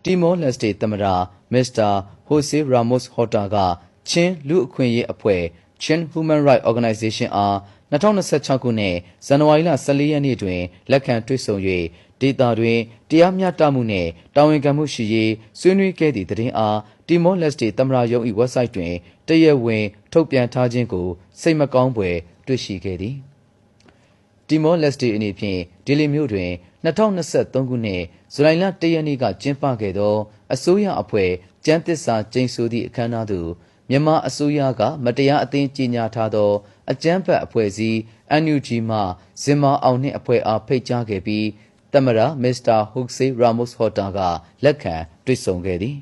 Timor Leste သမ္မတ Mr. Jose Ramos Horta ကချင်းလူအခွင့်အရေးအဖွဲ့ Chin Human Rights Organization အား2026ခုနှစ်ဇန်နဝါရီလ14ရက်နေ့တွင်လက်ခံတွေ့ဆုံ၍ဒေသတွင်တရားမျှတမှုနှင့်တာဝန်ခံမှုရှိရေးဆွေးနွေးခဲ့သည့်သတင်းအား Timor Leste သမ္မတရုံး၏ website တွင်တရားဝင်ထုတ်ပြန်ထားခြင်းကိုစိတ်မကောင်းဖွယ်တွေ့ရှိခဲ့သည်Timor Leste အနေဖြင့်ဒီလီမြို့တွင်2023ခုနှစ်ဇူလိုင်လ1ရက်နေ့ကကျင်းပခဲ့သောအစိုးရအဖွဲ့ကျန်းသစ္စာကျိန်ဆိုသည့်အခမ်းအနားသို့မြန်မာအစိုးရကမတရားအသင်းကြီးညာထားသောအကြမ်းဖက်အဖွဲ့အစည်း NUG မှဇင်မာအောင်နှင့်အဖွဲ့အားဖိတ်ကြားခဲ့ပြီးသမ္မတ Mr. Jose Ramos Horta ကလက်ခံတွေ့ဆုံခဲ့သည်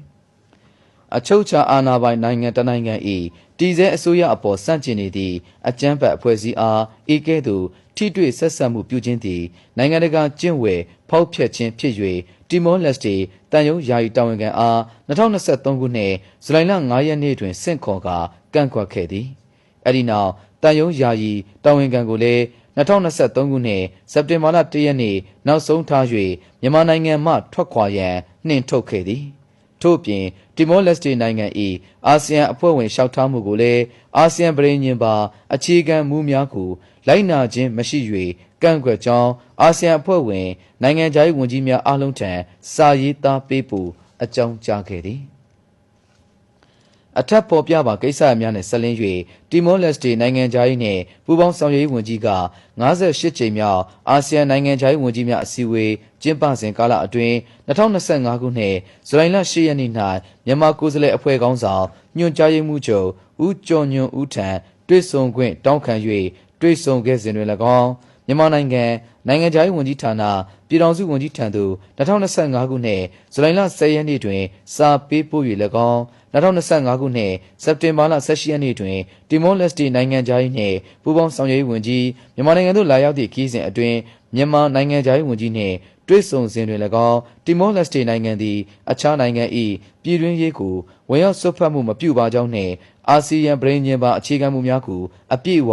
အချုပ်အခြာအာဏာပိုင်နိုင်ငံတစ်နိုင်ငံ၏တည်ဆဲအစိုးရအပေါ်ဆန့်ကျင်နေသည့်အကြမ်းဖက်အဖွဲ့အစည်းအားဤကဲ့သို့ထိတွေ့ဆက်ဆံမှုပြုခြင်းသည်နိုင်ငံတကာကျင့်ဝတ်ဖောက်ဖျက်ခြင်းဖြစ်၍ Timor Leste တန်ယုံယာယီတာဝန်ခံအား2023ခုနှစ်ဇူလိုင်လ9ရက်နေ့တွင်ဆင့်ခေါ်ကာကန့်ကွက်ခဲ့သည်အဲဒီနောက်တန်ယုံယာယီတာဝန်ခံကိုလည်း2023ခုနှစ်စက်တင်ဘာလ1ရက်နေ့နောက်ဆုံးထား၍မြန်မာနိုင်ငံမှထွက်ခွာရန်နှင်ထုတ်ခဲ့သည်ထို့ပြင်Timor Leste နိုင်ငံ၏အာဆီယံအဖွဲ့ဝင်လျှောက်ထားမှုကိုလည်းအာဆီယံပြည်ညင်ပါအခြေခံမူများကိုလိုက်နာခြင်းမရှိ၍ကန့်ကွက်ကြောင်းအာဆီယံအဖွဲ့ဝင်နိုင်ငံခြားရေးဝန်ကြီးများအားလုံးထံစာရေးသားပေးပို့အကြောင်းကြားခဲ့သည်အထက်ပေါ်ပြပါကိစ္စများနဲ့ဆက်လင်း၍ Timor Leste နိုင်ငံခြားရေးနှင့်ပူးပေါင်းဆောင်ရွက်ရေးဝန်ကြီးက58ကြိမ်မြောက်အာဆီယံနိုင်ငံခြားရေးဝန်ကြီးများအစည်းအဝေးကျင်းပစဉ်ကာလအတွင်း2025ခုနှစ်ဇူလိုင်လ10ရက်နေ့၌မြန်မာကိုယ်စားလှယ်အဖွဲ့ခေါင်းဆောင်ညွှန်ကြားရေးမှူးချုပ်ဦးကျော်ညွန့်ဦးထံတွေ့ဆုံခွင့်တောင်းခံ၍တွေ့ဆုံခဲ့စဉ်တွင်၎င်းမြန်မာနိုင်ငံခြားရေးဝန်ကြီးဌာနပြည်ထောင်စုဝန်ကြီးထံသို့2025ခုနှစ်ဇူလိုင်လ10ရက်နေ့တွင်စာပေးပို့၍၎င်း2025ခုနှစ်စက်တင်ဘာလ18ရက်နေ့တွင်Timor Leste နိုင်ငံခြားရေးနှင့်ပူးပေါင်းဆောင်ရွက်ရေးဝန်ကြီးမြန်မာနိုင်ငံသို့လာရောက်သည့်ခရီးစဉ်အတွင်းမြန်မာနိုင်ငံခြားရေးဝန်ကြီးနှင့်တွေ့ဆုံစဉ်တွင်၎င်းTimor Leste နိုင်ငံသည်အခြားနိုင်ငံ၏ပြည်တွင်းရေးကိုဝင်ရောက်ဆွတ်ဖက်မှုမပြုပါကြောင်းနှင့်အာဆီယံပြည်ညင်ပါအခြေခံမှုများကိုအပြည့်အဝ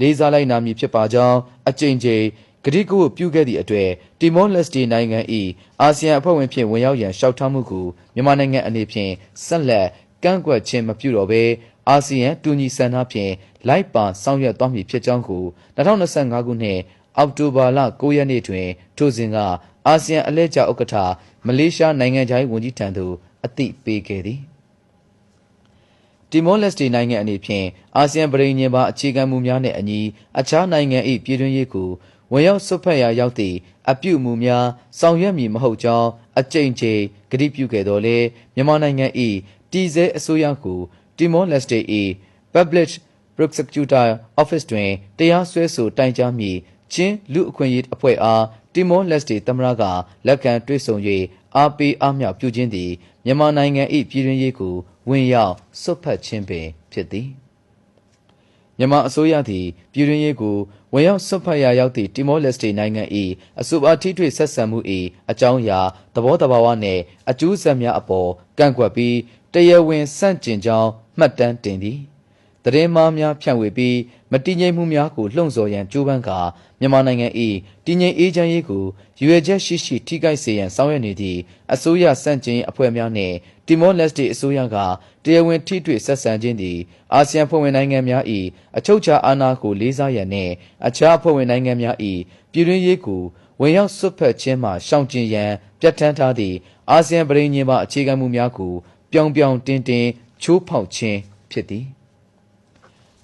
လေးစားလိုက်နာမည်ဖြစ်ပါကြောင်းအကြိမ်ကြိမ်ကတိကဝတ်ပြုခဲ့သည့်အတွက်Timor Leste နိုင်ငံ၏အာဆီယံအဖွဲ့ဝင်ဖြင့်ဝင်ရောက်ရန်လျှောက်ထားမှုကိုမြန်မာနိုင်ငံအနေဖြင့်ဆက်လက်ကန့်ကွက်ခြင်းမပြုတော့ဘဲအာဆီယံတူညီဆန္ဒဖြင့်လိုက်ပါဆောင်ရွက်သွားမည်ဖြစ်ကြောင်းကို2025ခုနှစ်အောက်တိုဘာလ9ရက်နေ့တွင်ထိုစဉ်ကအာဆီယံအလှည့်ကျဥက္ကဋ္ဌမလေးရှားနိုင်ငံခြားရေးဝန်ကြီးထံသို့အသိပေးခဲ့သည်Timor Leste နိုင်ငံအနေဖြင့်အာဆီယံပြည်ညင်ပါအခြေခံမှုများနှင့်အညီအခြားနိုင်ငံ၏ပြည်တွင်းရေးကိုဝင်ရောက်ဆွတ်ဖက်ရာရောက်သည့်အပြုအမူများဆောင်ရွက်မည်မဟုတ်ကြောင်းအကြိမ်ကြိမ်ကတိပြုခဲ့တော်လဲမြန်မာနိုင်ငံ၏တည်ဆဲအစိုးရကို Timor Leste ၏ Public Prosecutor Office တွင်တရားစွဲဆိုတိုင်ကြားမည်ချင်းလူအခွင့်အရေးအဖွဲ့အားTimor Leste သမ္မတကလက်ခံတွေ့ဆုံ၍အားပေးအားမြှောက်ပြုခြင်းသည်မြန်မာနိုင်ငံ၏ပြည်တွင်းရေးကိုဝင်ရောက်ဆွတ်ဖက်ခြင်းပင်ဖြစ်သည်မြန်မာအစိုးရသည်ပြည်တွင်းရေးကိုဝင်ရောက်ဆွတ်ဖက်ရာရောက်သည့် Timor Leste နိုင်ငံ၏အဆိုပါထိတွေ့ဆက်ဆံမှု၏အကြောင်းအရာသဘောတဘာဝနှင့်အကျိုးဆက်များအပေါ်ကန့်ကွက်ပြီးတရားဝင်ဆန့်ကျင်ကြောင်းမှတ်တမ်းတင်သည်သတင်းမှားများဖြန့်ဝေပြီးမတည်ငြိမ်မှုများကိုလှုံ့ဆော်ရန်ကြိုးပမ်းကာမြန်မာနိုင်ငံ၏တည်ငြိမ်အေးချမ်းရေးကိုရွေချက်ရှိရှိထိခိုက်စေရန်ဆောင်ရွက်နေသည့်အစိုးရစန့်ကျင်အဖွဲ့များနှင့်Timor Leste အစိုးရကတရားဝင်ထိတွေ့ဆက်ဆံခြင်းသည်အာဆီယံဖွဲ့ဝင်နိုင်ငံများ၏အချုပ်အခြာအာဏာကိုလေးစားရန်နှင့်အခြားအဖွဲ့ဝင်နိုင်ငံများ၏ပြည်တွင်းရေးကိုဝင်ရောက်ဆွတ်ဖက်ခြင်းမှရှောင်ကျဉ်ရန်ပြဋ္ဌာန်းထားသည့်အာဆီယံပြည်ညင်ပါအခြေခံမှုများကိုပြောင်ပြောင်တင်းတင်းချိုးဖောက်ခြင်းဖြစ်သည်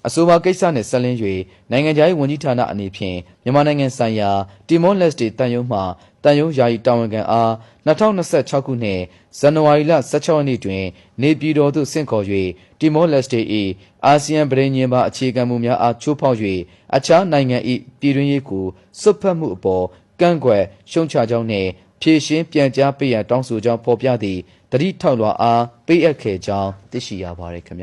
အဆိုပါကိစ္စနှင့်ဆက်လင်း၍နိုင်ငံခြားရေးဝန်ကြီးဌာနအနေဖြင့်မြန်မာနိုင်ငံဆိုင်ရာ Timor Leste တန်ယုံမှတန်ယုံယာယီတာဝန်ခံအား2026ခုနှစ်ဇန်နဝါရီလ16ရက်နေ့တွင်နေပြည်တော်သို့ဆင့်ခေါ်၍ Timor Leste ၏အာဆီယံပြည်ညင်ပါအခြေခံမှုများအားချိုးဖောက်၍အခြားနိုင်ငံ၏ပြည်တွင်းရေးကိုဆွတ်ဖက်မှုအပေါ်ကန့်ကွက်ရှုံချကြောင်းနှင့်ဖြည့်ရှင်းပြန်ကြားပေးရန်တောင်းဆိုကြောင်းဖော်ပြသည့်တတိထောက်လွှာအားပေးအပ်ခဲ့ကြောင်းသိရှိရပါရခင်ဗျာ